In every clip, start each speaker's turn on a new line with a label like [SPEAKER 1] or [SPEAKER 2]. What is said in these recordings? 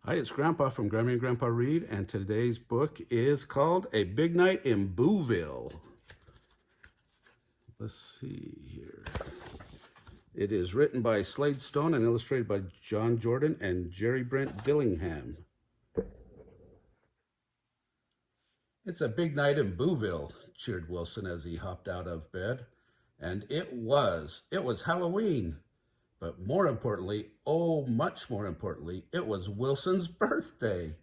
[SPEAKER 1] Hi, it's Grandpa from Grammy and Grandpa Read, and today's book is called A Big Night in Booville. Let's see here. It is written by Slade Stone and illustrated by John Jordan and Jerry Brent Dillingham. It's a big night in Booville, cheered Wilson as he hopped out of bed. And it was Halloween. But more importantly, oh, much more importantly, it was Wilson's birthday.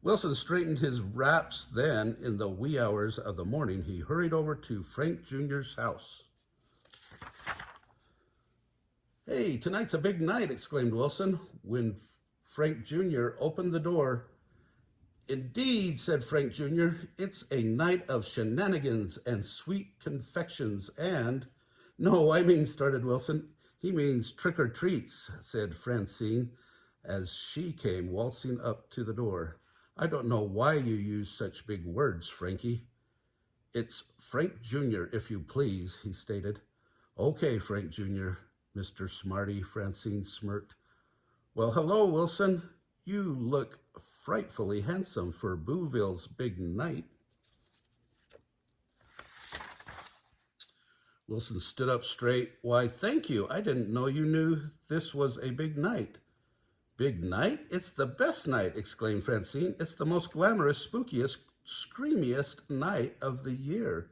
[SPEAKER 1] Wilson straightened his wraps. Then, in the wee hours of the morning, he hurried over to Frank Jr.'s house. "Hey, tonight's a big night," exclaimed Wilson when Frank Jr. opened the door. "Indeed," said Frank Jr., "it's a night of shenanigans and sweet confections and—" "No, I mean," started Wilson. "He means trick-or-treats," said Francine, as she came waltzing up to the door. "I don't know why you use such big words, Frankie." "It's Frank Jr., if you please," he stated. "Okay, Frank Jr., Mr. Smarty," Francine smirked. "Well, hello, Wilson. You look frightfully handsome for Booville's big night." Wilson stood up straight. "Why, thank you. I didn't know you knew this was a big night." "Big night? It's the best night," exclaimed Francine. "It's the most glamorous, spookiest, screamiest night of the year."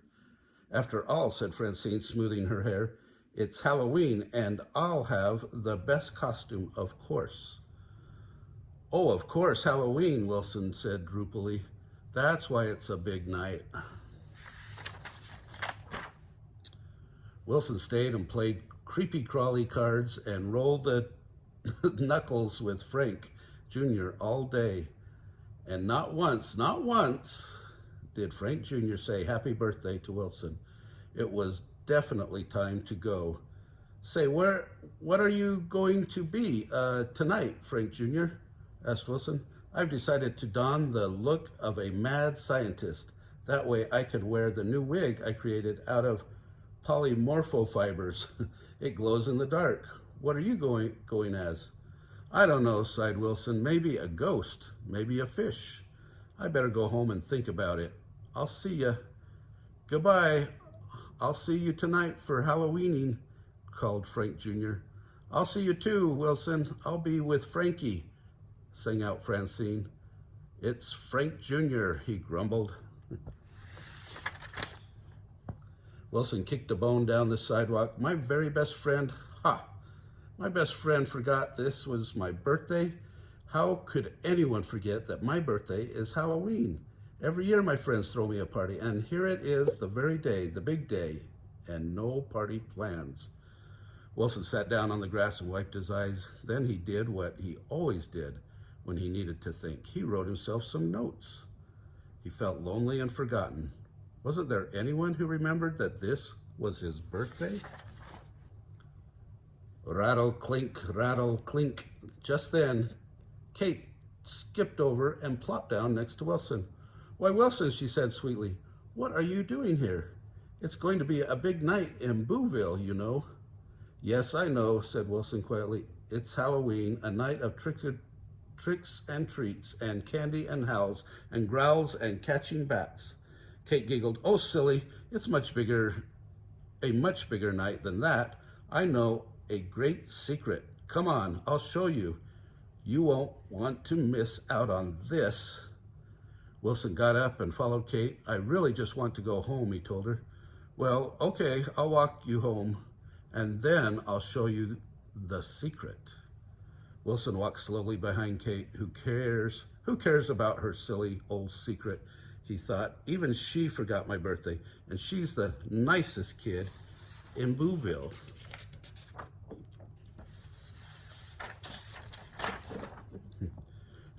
[SPEAKER 1] "After all," said Francine, smoothing her hair, "it's Halloween, and I'll have the best costume, of course." "Oh, of course, Halloween," Wilson said droopily. "That's why it's a big night." Wilson stayed and played creepy-crawly cards and rolled the knuckles with Frank Jr. all day. And not once did Frank Jr. say happy birthday to Wilson. It was definitely time to go. "Say, what are you going to be tonight, Frank Jr.?" asked Wilson. "I've decided to don the look of a mad scientist. That way I can wear the new wig I created out of polymorpho fibers. It glows in the dark. What are you going as?" "I don't know," sighed Wilson. "Maybe a ghost, maybe a fish. I better go home and think about it. I'll see ya." "Goodbye. I'll see you tonight for Halloweening," called Frank Jr. "I'll see you too, Wilson. I'll be with Frankie," sang out Francine. "It's Frank Jr.," he grumbled. Wilson kicked a bone down the sidewalk. My best friend forgot this was my birthday. How could anyone forget that my birthday is Halloween? Every year my friends throw me a party, and here it is, the very day, the big day, and no party plans. Wilson sat down on the grass and wiped his eyes. Then he did what he always did when he needed to think. He wrote himself some notes. He felt lonely and forgotten. Wasn't there anyone who remembered that this was his birthday? Rattle, clink, rattle, clink. Just then, Kate skipped over and plopped down next to Wilson. "Why, Wilson," she said sweetly, "what are you doing here? It's going to be a big night in Booville, you know." "Yes, I know," said Wilson quietly. "It's Halloween, a night of tricks and treats and candy and howls and growls and catching bats." Kate giggled. "Oh, silly, it's a much bigger night than that. I know a great secret. Come on, I'll show you. You won't want to miss out on this." Wilson got up and followed Kate. "I really just want to go home," he told her. "Well, okay, I'll walk you home, and then I'll show you the secret." Wilson walked slowly behind Kate. Who cares about her silly old secret, he thought. Even she forgot my birthday, and she's the nicest kid in Booville.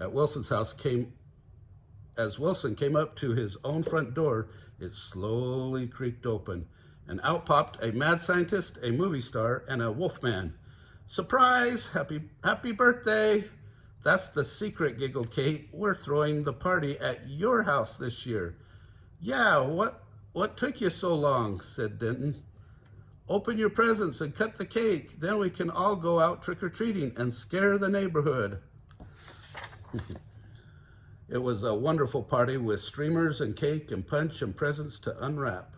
[SPEAKER 1] At Wilson's house as Wilson came up to his own front door, it slowly creaked open, and out popped a mad scientist, a movie star, and a wolfman. "Surprise! Happy birthday!" "That's the secret," giggled Kate. "We're throwing the party at your house this year." "Yeah, what took you so long?" said Denton. "Open your presents and cut the cake. Then we can all go out trick-or-treating and scare the neighborhood." It was a wonderful party with streamers and cake and punch and presents to unwrap.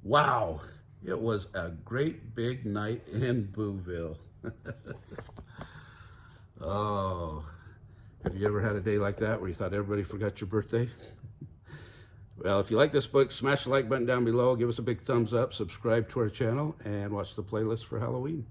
[SPEAKER 1] Wow, it was a great big night in Booville. Oh, have you ever had a day like that where you thought everybody forgot your birthday? Well, if you like this book, smash the like button down below, give us a big thumbs up, subscribe to our channel, and watch the playlist for Halloween.